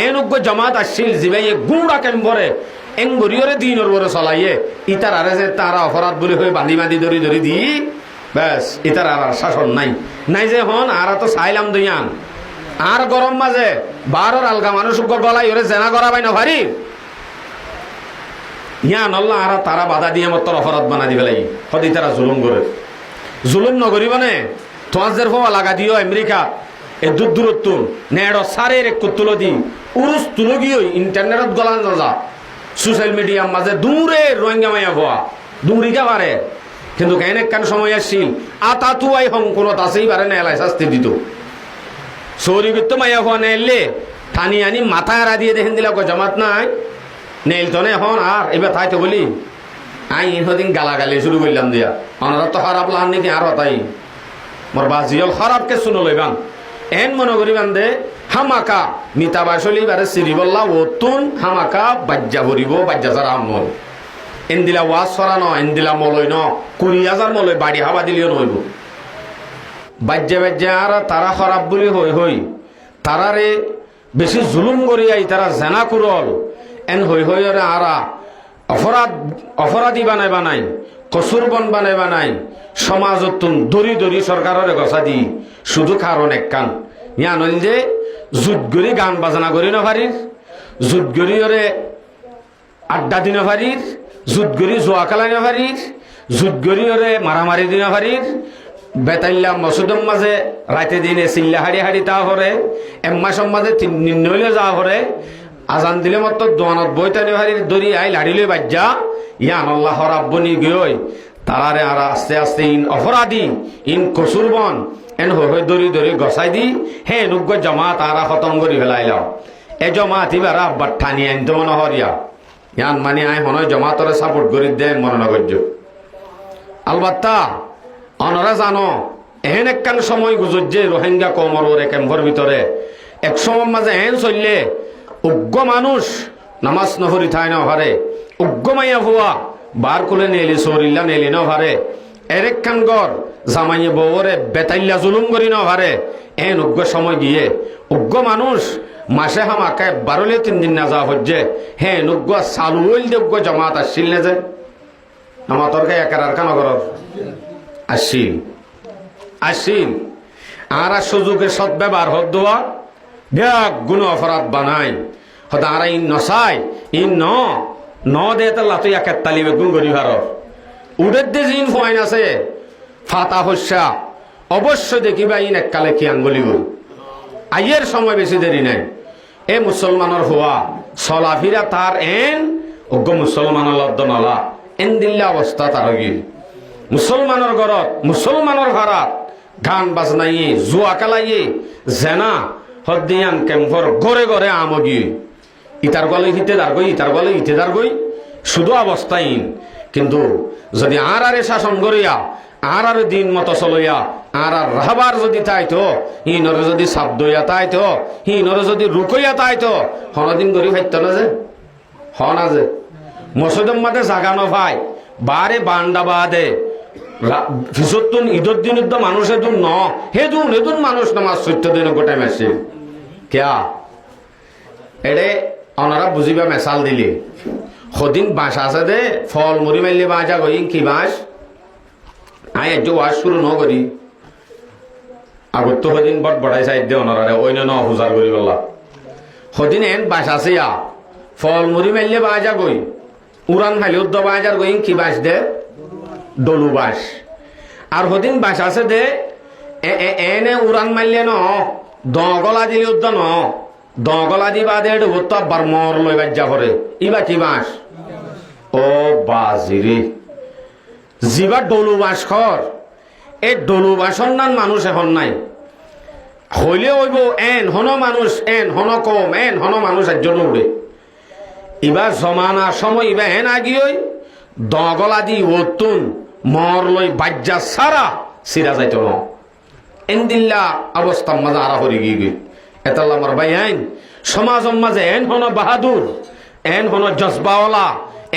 N উগ্র জামাত আসছিল জিবাইয়ে গুড়া কেম্বরে এঙ্গরিয়রে দিনের বরে চলাইয়ে ইতার আরে যে তারা অপরাধ বলে হয়ে বাঁধি বাঁধি ধরি ধরি দি ব্যাস ইতার আর শাসন নাই নাই যে হন আর তো চাইলাম দুইয়ান আর গরম মাঝে বারোর আলগা মানুষ গলাই ওরে জেনা করা পাই না ভারি ইয়ান আল্লাহ আর তারা বাধা দিয়ে মত অপরাধ বানা দিবে লাগি সদি তারা জুলুম করে জুলুম নগরী মানে তোমাদের হওয়া লাগা দিও আমেরিকা এ দূর দূরত্ব নেড় সারের এক তুলো দি উরুস তুলো গিয়ে ইন্টারনেটত গলান যা সোশ্যাল মিডিয়ার মাঝে দূরে রোহিঙ্গা মাইয়া হওয়া দূরিকা পারে কিন্তু কেন কান সময় আসছিল আতাতু আই হংকনত আছেই পারে না এলাই শাস্তি দিত সৌরিবৃত্ত মাইয়া হওয়া নেলে টানি আনি মাথায় আড়া দিয়ে দেখেন দিলা জামাত নাই নেইল তো এখন আর এবার তাই তো বলি আই ইনদিন গালাগালি শুরু করলাম দিয়া ওনারা তো খারাপ লান নাকি আর তাই মোর বাজিয়ল খারাপকে শুনো লইবান এন মনে করিবান দে হামাকা মিতা বাসলি বারে সিরিবল্লা ওতুন হামাকা বাজ্যা ভরিব বাজ্যা ছাড়া আমল এন দিলা ওয়াজ সরানো এন দিলা মলই ন 20,000 মলই বাড়ি হাবা দিলেও নইব বাজ্যা বাজ্যা আর তারা খারাপ বলি হই হই তারারে বেশি জুলুম করিয়াই তারা জেনা কুরল এন হই হই আরা অপরাধী বানাই কসুরবন বানাই সমাজতুন দরি দরি সরকারের গছা দি শুধু কারণ এক কান ইয়ান যে জুট গড়ি গান বাজনা করি না পারির জুট গড়ি ওরে আড্ডা দিন পারির জুট গড়ি জোয়া খেলাই না পারির জুট গড়ি ওরে মারামারি দিন পারির বেতাইল্লা মসুদম মাঝে রাতে দিনে চিল্লা হাড়ি হাড়ি তা হরে এম্মাসম মাঝে নির্ণয় যাওয়া হরে আজান দিলে মত দোয়ানত বইতানি হারির দরি আই লাড়িলে বাজ্যা ইয়ান আল্লাহ রাব্বনি গই তারারে আর আস্তে আস্তে ইন অপরাধী ইন কসুরবন এন হই দরি দরি গসাই দি হে নুগ্গ জামাত আরা খতম করি ফেলাইলাম এ জামাত ইবার আব্বার ঠানি আনতে মনে হরিয়া ইয়ান মানে আই মনে হয় জামাতরে সাপোর্ট করি দেন মনে নগর্য আলবাত্তা অনরা জানো এহেন একখান সময় গুজর যে রোহিঙ্গা কমর ওরে ক্যাম্পর ভিতরে এক সময় মাঝে এহেন চললে উগ্র মানুষ নামাজ নহরি থাই না ভারে উগ্র মাইয়া ভুয়া বার কুলে নেলি সরিল্লা নেলি ন ভারে এরেক খান গর জামাইয়ে বউরে বেতাইল্লা জুলুম করি ন ভারে এন উগ্র সময় গিয়ে উগ্র মানুষ মাসে হামাকে 12-3 দিন না যা হচ্ছে হে উগ্র চালু হইল উগ্র জামাত আসছিল না যে আমার তরকে একার খান ঘর আসছিল আর সুযোগের সৎ ব্যবহার হত দেওয়া ব্যাগ গুণ অপরাধ বানাই হয়তো আর ইন নসাই ইন ন দে তো লাতুই একের তালি বেগুন গরি ভার উডের দে জিন ফাইন আছে ফাতা হস্যা অবশ্যই দেখিবা ইন এককালে কি আঙ্গুলি গল আইয়ের সময় বেশি দেরি নাই এ মুসলমানের হওয়া চলাফিরা তার এন অজ্ঞ মুসলমানের লব্ধ নলা এন দিল্লা অবস্থা তার গিল মুসলমানের ঘরত মুসলমানের ভাড়াত গান বাজনাইয়ে জুয়া খেলাইয়ে জেনা হদ্দিয়ান কেম্পর গড়ে গড়ে আমগি ইতার গলে হিতে দার গই ইতার গলে ইতে দার গই শুধু অবস্থাহীন কিন্তু যদি আর শাসন করিয়া আর দিন মতো চলইয়া আর রাহবার যদি তাইতো হিনরে যদি শব্দ হইয়া তাইতো হিনরে যদি রুকইয়া তাইতো হনদিন গরি ফাইত না যে হন আছে মসজিদের মাঝে জাগানো ভাই বারে বান্ডা বাদে ফিসতুন ঈদের দিন মানুষের দুন ন হেদুন মানুষ নামাজ 14 দিন গোটাই মাসে কেয়া এডে অনারা বুঝিবা মেসাল দিলি সদিন বাঁশ আছে দে ফল মুড়ি মারলে বাঁচা গই কি বাঁশ আই আজ ওয়াজ শুরু ন করি আগত তো সদিন বট বড়াই সাইড দে অনারারে অন্য ন হুজার করি বললা সদিন এন বাঁশ আছে ইয়া ফল মুড়ি মারলে বাঁচা গই উড়ান খালি উদ্দ বাঁচার গই কি বাঁশ দে ডলু বাঁশ আর সদিন বাঁশ আছে দে এনে উড়ান মারলে ন দগলা দিলে উদ্দ ন দগলা দিবা দে তো আবার মর লই বাজ্যা করে ইবা কি বাঁশ ও বাজিরি জিবা ডলু বাঁশ খর এই ডলু বাঁশর নান মানুষ এখন নাই হইলে হইব এন হন মানুষ এন হন কম এন হন মানুষ একজন উড়ে ইবা জমানা সময় ইবা হেন আগিয়ে দগলা দি ওতুন মর লই বাজ্যা সারা সিরা যাইত ন এন দিল্লা অবস্থা মাঝে আরা হরি গিয়ে এতাল্লা আমার ভাই আইন সমাজ মাঝে এন হন বাহাদুর এন হন জজবাওয়ালা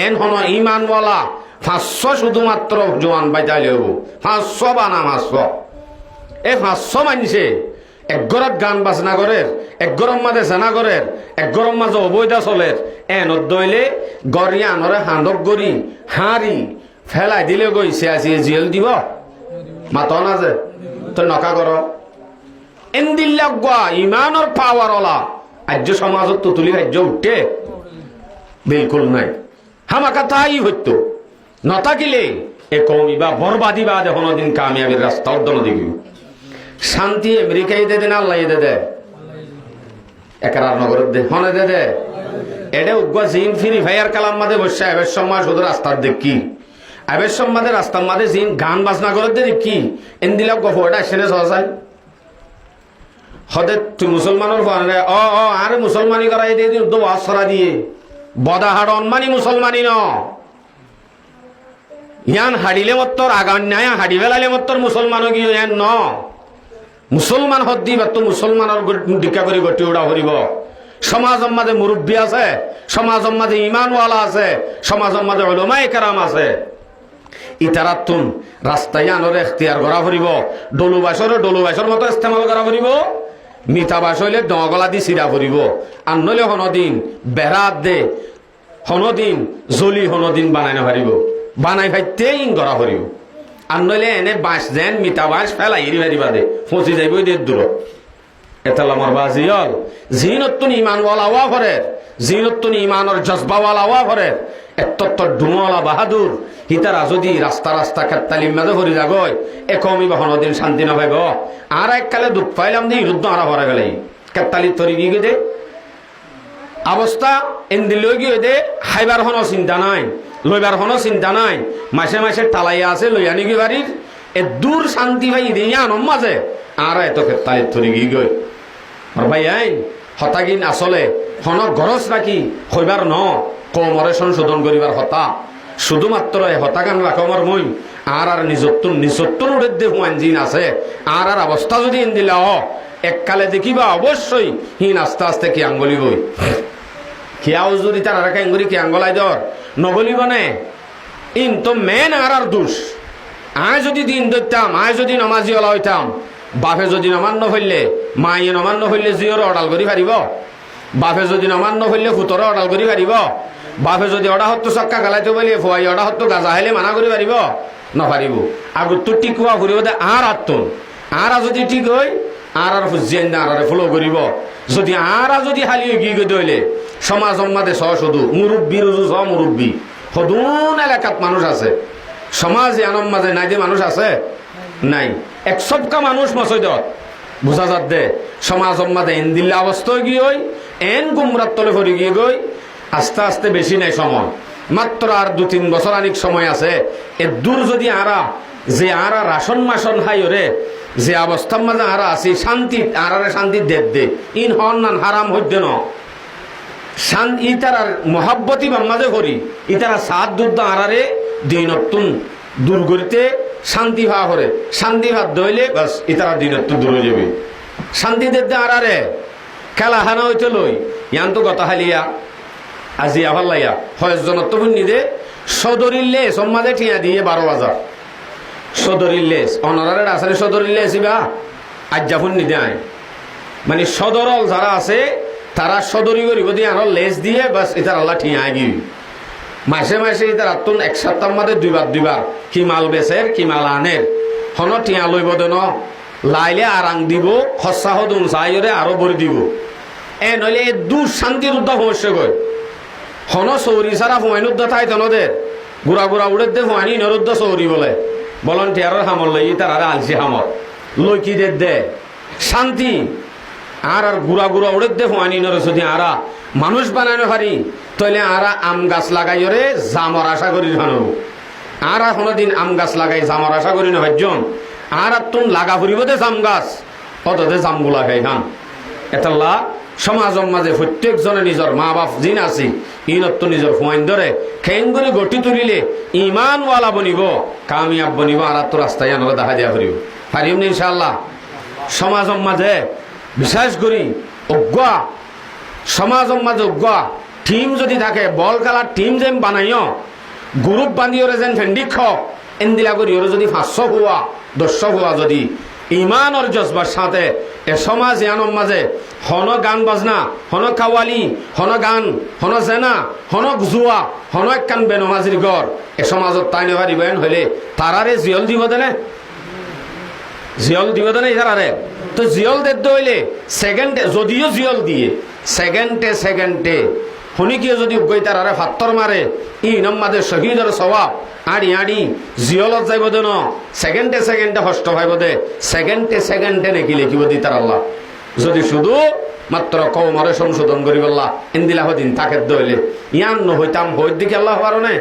এন হন ইমানওয়ালা 500 শুধুমাত্র জোয়ান বাইতাইলে হব 500 বানা 500 এ 500 মানছে এক গরত গান বাজনা করের, এক গরম মাঝে জানা করের, এক গরম মাঝে অবৈধা চলের, এনত দইলে গড়িয়া আনরে হাঁদক গড়ি হাঁড়ি ফেলাই দিলে গই সে জিয়েল দিব মাত না যে তো নকা কর এন্দিল্লা গোয়া ইমানর পাওয়ার ওলা আর্য সমাজত তুতুলি রাজ্য উঠে বিলকুল নাই। হামাকা তাই হইতো নথাকিলে এ কমি বা বরবাদী বা দেখুন দিন কামিয়াবির রাস্তা অর্দন দিবি। শান্তি আমেরিকায় দে দেন আল্লাহ দে দে একার নগর দে হনে দে দে এটা উগ্র জিন ফিরি ভাইয়ার কালাম মাঝে বসে এবার সময় শুধু রাস্তার দেখি এবার সম্মাদের রাস্তার মাঝে জিন গান বাজনা করে দে দেখি এন্দিলা গফটা সেনে সহসাই হদে তুই মুসলমানের ফোনে আরে মুসলমানি করাই দিয়ে দিন তো আশ্রা দিয়ে বদাহাড় অনমানি মুসলমানি ন ইয়ান হাড়িলে মত্তর আগান নাই হাড়ি বেলালে মত্তর মুসলমান গিয়ে ইয়ান ন মুসলমান হদ্দি বা তো মুসলমানের দীক্ষা করে গটি উড়া হরিব। সমাজের মাঝে মুরব্বী আছে, সমাজের মাঝে ইমানওয়ালা আছে, সমাজের মাঝে উলামায়ে কেরাম আছে। ইতারাতুন রাস্তায় আনরে এখতিয়ার করা হরিব। ডলুবাসর মতো ইস্তেমাল করা হরিব। মিঠা বাস হইলে ডগলা দি চিরা হরিব। আর নইলে হনদিন বেড়াত দে হনদিন জলি হনদিন বানাই নারিব বানাই ভাইতে ইন করা হরিব। আর নইলে এনে বাঁশ যেন মিঠা বাঁশ ফেলাই এরি ভারি বাদে ফচি যাইব দের দূর এতাল আমার বাজিয়ল জিনতুন ইমানওয়ালা ওয়া ভরে জিনতুন ইমানর জজবাওয়ালা ওয়া ভরে এত্তর ডুমওয়ালা বাহাদুর হিতারা যদি রাস্তা রাস্তা খেতালিম মাঝে ভরি যাগয় একমি বহন দিন শান্তি না পাইব। আর এককালে দুঃখ পাইলাম দিয়ে যুদ্ধ আরা ভরা গেলে খেতালি তরি গিয়ে দে অবস্থা এন্দি লই গিয়ে দে খাইবার হনো চিন্তা নাই, লইবার হনো চিন্তা নাই। মাসে মাসে টালাইয়া আছে লই আনি গিয়ে বাড়ির এ দূর শান্তি ভাই দিয়ে আনম মাঝে আর এত খেতালি তরি গিয়ে গই ভাই আইন হতাগিন আসলে হন গরজ রাখি হইবার ন কমরে সংশোধন করিবার হতা শুধুমাত্র হতাগান রাখমার মই আর নিজত্বন উড়ে দে হুয়ান জিন আছে আর অবস্থা যদি এন দিলা এককালে দেখিবা অবশ্যই হিন আস্তে আস্তে কি আঙ্গলি বই খেয়াও যদি তার আর আঙ্গুলি কি আঙ্গলাই দর নগলিব নে ইন তো মেন আর দোষ। আয় যদি দিন ধরতাম, আয় যদি নমাজি ওলা হইতাম, বাপে যদি নমান্য হইলে মাইয়ে নমান্য হইলে জিওর অডাল করি পারিব, বাপে যদি নমান্য হইলে ফুতর অডাল করি পারিব, বাপে যদি অডা হতো চক্কা গালাইতে বলি ফুয়াই অডা হতো গাজা হাইলে মানা করি পারিব নপারিব। আগত তো টিকুয়া ঘুরিব দে আর আত্মন আর যদি ঠিক হই আর ফুজিয়েন আর ফলো করিব। যদি আর যদি হালিয়ে গিয়ে দইলে সমাজ মাঝে সহ শুধু মুরব্বী রুজু সহ মুরব্বী সদুন এলাকাত মানুষ আছে, সমাজে আনম মাঝে নাই যে মানুষ আছে নাই এক সবকা মানুষ মসজিদ বুঝা যাত দে সমাজ মাঝে এন দিল্লা অবস্থায় গিয়ে হই এন গুমরাত তলে ভরি গিয়ে গই আস্তে আস্তে বেশি নাই সময় মাত্র আর 2-3 বছর আনিক সময় আছে। এ দূর যদি আরা যে আরা রাশন মাসন হাই ওরে যে অবস্থার মাঝে আরা আছি শান্তি আরারে শান্তি দে ইন হন নান হারাম হইতে ন ইতার মহাব্বতী মাঝে করি ইতারা সাত দুধ আরারে দিনতুন দূর করিতে শান্তি ভা করে শান্তি ভাত দইলে বাস ইতারা দিনত্ব দূর হয়ে যাবে। শান্তি দে আরারে খেলা হানা হইতে লই ইয়ান তো গত হালিয়া আজি আবার লাইয়া হয়জনত শুনি দে সদরিলে সম্মাদে ঠিয়া দিয়ে 12,000 সদরিলে অনারারে আসলে সদরিলে আসিবা আজ্জা শুনি দেয় মানে সদরল যারা আছে তারা সদরি করিব দিয়ে আরো লেস দিয়ে বাস ইতার আল্লাহ ঠিয়া গিয়ে মাসে মাসে ইতার আত্মন 1 সপ্তাহ মাঝে 2 বার কি মাল বেচের কি মাল আনের হন ঠিয়া লইব দেন লাইলে আরাং দিব খসা হদুন চাইরে আরো ভরি দিব এ নইলে দূর শান্তির উদ্ধ সমস্যা কয় হন চৌরি সারা হুমাইন উদ্ধ থাই তনদের গুড়া গুড়া উড়ে দে হুমাইনি নরুদ্ধ চৌরি বলে বলন টিয়ারের হামর লই তার আরে আলসি হামর লই কি দে শান্তি আর গুড়া গুড়া উড়ে দে হুমাইনি নর যদি আরা মানুষ বানানো পারি তাহলে আরা আম গাছ লাগাই রে জামর আশা করি জানো আর কোনোদিন আম গাছ লাগাই জামর আশা করি না ভাইজন আর তুন লাগা ফুরিব দে জাম গাছ অতদে জামগুলা খাই হান এতাল্লা সমাজের মাঝে প্রত্যেকজনে নিজের মা বাপ জিন আছে ইনত নিজের হুয়াইন ধরে খেঙ্গুলি গটি তুলিলে ইমানওয়ালা বনিব কামিয়াব বনিব আর তো রাস্তায় আনলে দেখা দিয়া ফুরিব পারিম না ইনশাআল্লাহ। সমাজের মাঝে বিশেষ করি অজ্ঞা সমাজের মাঝে অজ্ঞা টিম যদি থাকে বল খেলার টিম যেন বানাইও গ্রুপ বান্ধিও যেন ফেন্ডিক এন্দিলা করি ওরা যদি 500 হওয়া 10 হওয়া যদি ইমান আর জজবার সাথে এ সমাজ ইয়ানোর মাঝে হন গান বাজনা, হন কাওয়ালি, হন গান, হন জেনা, হন জুয়া, হন একখান বেনমাজির ঘর এ সমাজত তাই নেবারিবেন হইলে তারারে জিয়ল দিব দেনে, জিয়ল দিব দেনে তারারে। তো জিয়ল দেখতে হইলে সেকেন্ডে, যদিও জিয়ল দিয়ে সেকেন্ডে সেকেন্ডে শুনিকিয়ে যদি গই তারারে ফাত্তর মারে ই নম্মাদের শহীদের স্বভাব আড়ি আড়ি জিয়লত যাইব দেন, সেকেন্ডে সেকেন্ডে হষ্ট ভাইব দে, সেকেন্ডে সেকেন্ডে নাকি লিখিব দি তার আল্লাহ। যদি শুধু মাত্র কৌমরে সংশোধন করিব আল্লাহ ইন্দিলাহ দিন তাকে দইলে ইয়ান হইতাম হইর দিকে আল্লাহ পারো না।